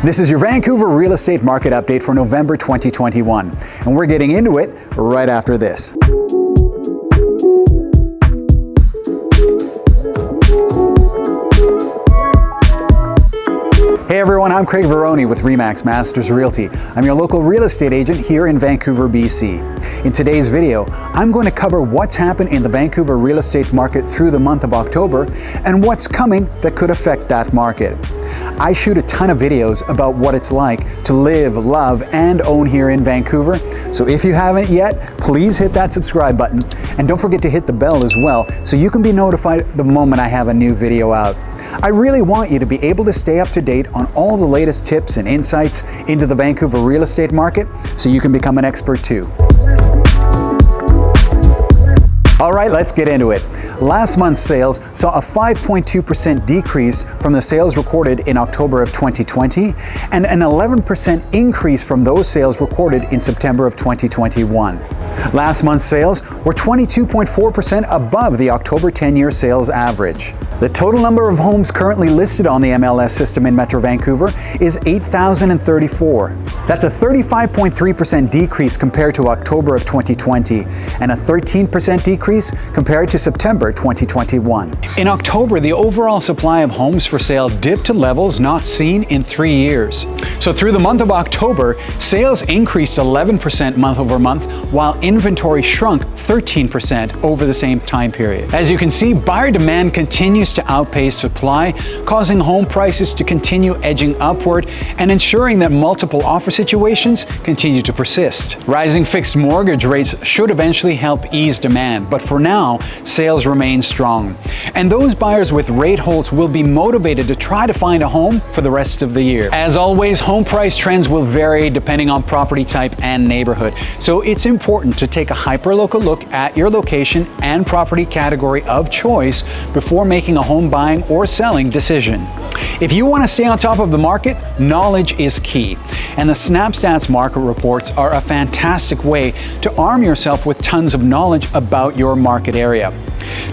This is your Vancouver real estate market update for November 2021, and we're getting into it right after this. Hey everyone, I'm Craig Veroni with Masters Realty. I'm your local real estate agent here in Vancouver, BC. In today's video, I'm going to cover what's happened in the Vancouver real estate market through the month of October and what's coming that could affect that market. I shoot a ton of videos about what it's like to live, love, and own here in Vancouver. So if you haven't yet, please hit that subscribe button and don't forget to hit the bell as well so you can be notified the moment I have a new video out. I really want you to be able to stay up to date on all the latest tips and insights into the Vancouver real estate market so you can become an expert too. All right, let's get into it. Last month's sales saw a 5.2% decrease from the sales recorded in October of 2020 and an 11% increase from those sales recorded in September of 2021. Last month's sales were 22.4% above the October 10-year sales average. The total number of homes currently listed on the MLS system in Metro Vancouver is 8,034. That's a 35.3% decrease compared to October of 2020 and a 13% decrease compared to September 2021. In October, the overall supply of homes for sale dipped to levels not seen in 3 years. So through the month of October, sales increased 11% month over month, while inventory shrunk 13% over the same time period. As you can see, buyer demand continues to outpace supply, causing home prices to continue edging upward and ensuring that multiple offer situations continue to persist. Rising fixed mortgage rates should eventually help ease demand, but for now, sales remain strong. And those buyers with rate holds will be motivated to try to find a home for the rest of the year. As always, home price trends will vary depending on property type and neighborhood, so it's important to take a hyper-local look at your location and property category of choice before making a home buying or selling decision. If you want to stay on top of the market, knowledge is key, and the SnapStats market reports are a fantastic way to arm yourself with tons of knowledge about your market area.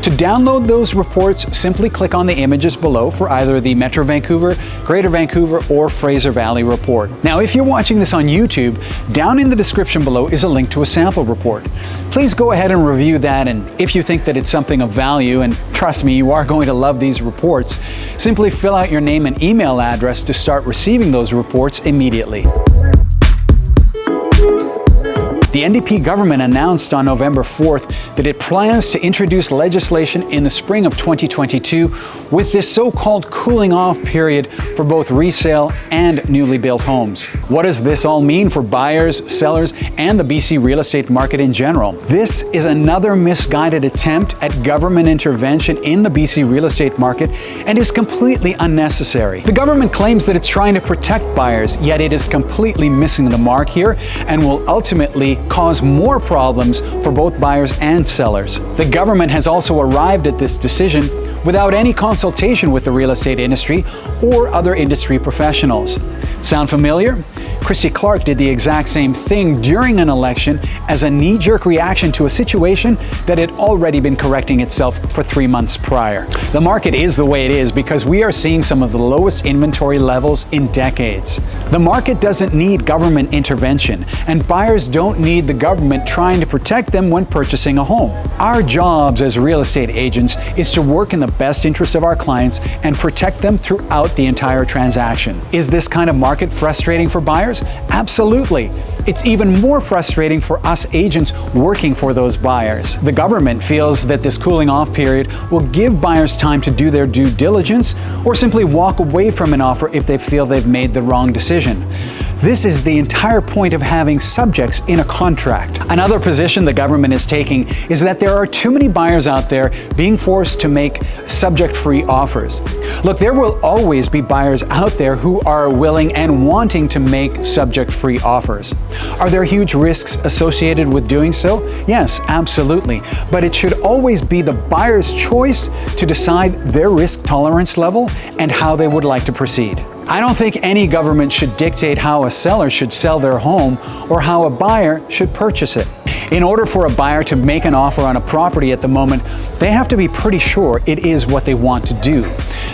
To download those reports, simply click on the images below for either the Metro Vancouver, Greater Vancouver, or Fraser Valley report. Now, if you're watching this on YouTube, down in the description below is a link to a sample report. Please go ahead and review that, and if you think that it's something of value, and trust me, you are going to love these reports, simply fill out your name and email address to start receiving those reports immediately. The NDP government announced on November 4th that it plans to introduce legislation in the spring of 2022 with this so-called cooling off period for both resale and newly built homes. What does this all mean for buyers, sellers, and the BC real estate market in general? This is another misguided attempt at government intervention in the BC real estate market and is completely unnecessary. The government claims that it's trying to protect buyers, yet it is completely missing the mark here and will ultimately cause more problems for both buyers and sellers. The government has also arrived at this decision without any consultation with the real estate industry or other industry professionals. Sound familiar? Christy Clark did the exact same thing during an election as a knee-jerk reaction to a situation that had already been correcting itself for 3 months prior. The market is the way it is because we are seeing some of the lowest inventory levels in decades. The market doesn't need government intervention, and buyers don't need the government trying to protect them when purchasing a home. Our jobs as real estate agents is to work in the best interest of our clients and protect them throughout the entire transaction. Is this kind of market frustrating for buyers? Absolutely. It's even more frustrating for us agents working for those buyers. The government feels that this cooling off period will give buyers time to do their due diligence or simply walk away from an offer if they feel they've made the wrong decision. This is the entire point of having subjects in a contract. Another position the government is taking is that there are too many buyers out there being forced to make subject-free offers. Look, there will always be buyers out there who are willing and wanting to make subject-free offers. Are there huge risks associated with doing so? Yes, absolutely. But it should always be the buyer's choice to decide their risk tolerance level and how they would like to proceed. I don't think any government should dictate how a seller should sell their home or how a buyer should purchase it. In order for a buyer to make an offer on a property at the moment, they have to be pretty sure it is what they want to do.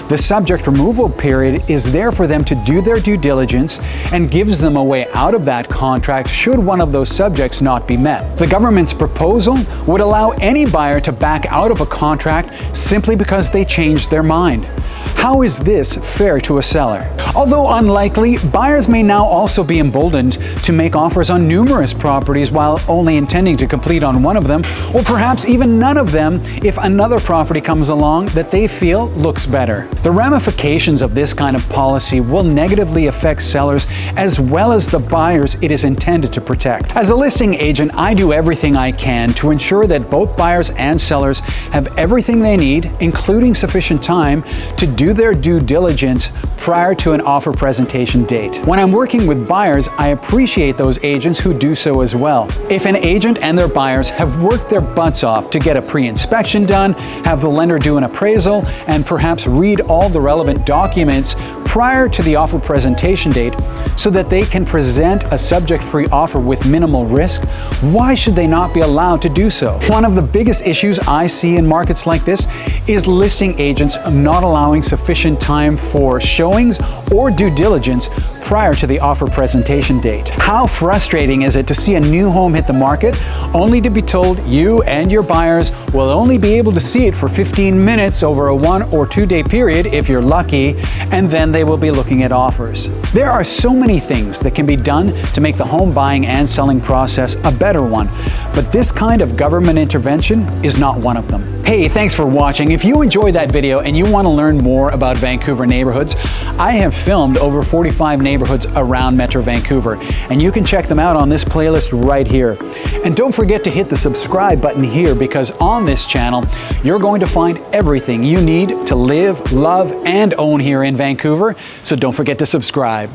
The subject removal period is there for them to do their due diligence and gives them a way out of that contract should one of those subjects not be met. The government's proposal would allow any buyer to back out of a contract simply because they changed their mind. How is this fair to a seller? Although unlikely, buyers may now also be emboldened to make offers on numerous properties while only intending to complete on one of them, or perhaps even none of them if another property comes along that they feel looks better. The ramifications of this kind of policy will negatively affect sellers as well as the buyers it is intended to protect. As a listing agent, I do everything I can to ensure that both buyers and sellers have everything they need, including sufficient time to do their due diligence prior to an offer presentation date. When I'm working with buyers, I appreciate those agents who do so as well. If an agent and their buyers have worked their butts off to get a pre-inspection done, have the lender do an appraisal, and perhaps read all the relevant documents prior to the offer presentation date so that they can present a subject-free offer with minimal risk, why should they not be allowed to do so? One of the biggest issues I see in markets like this is listing agents not allowing sufficient time for showings or due diligence prior to the offer presentation date. How frustrating is it to see a new home hit the market only to be told you and your buyers will only be able to see it for 15 minutes over a 1 or 2 day period if you're lucky, and then they will be looking at offers. There are so many things that can be done to make the home buying and selling process a better one, but this kind of government intervention is not one of them. Hey, thanks for watching. If you enjoyed that video and you want to learn more about Vancouver neighborhoods, I have filmed over 45 neighborhoods around Metro Vancouver, and you can check them out on this playlist right here. And don't forget to hit the subscribe button here, because on this channel, you're going to find everything you need to live, love, and own here in Vancouver, so don't forget to subscribe.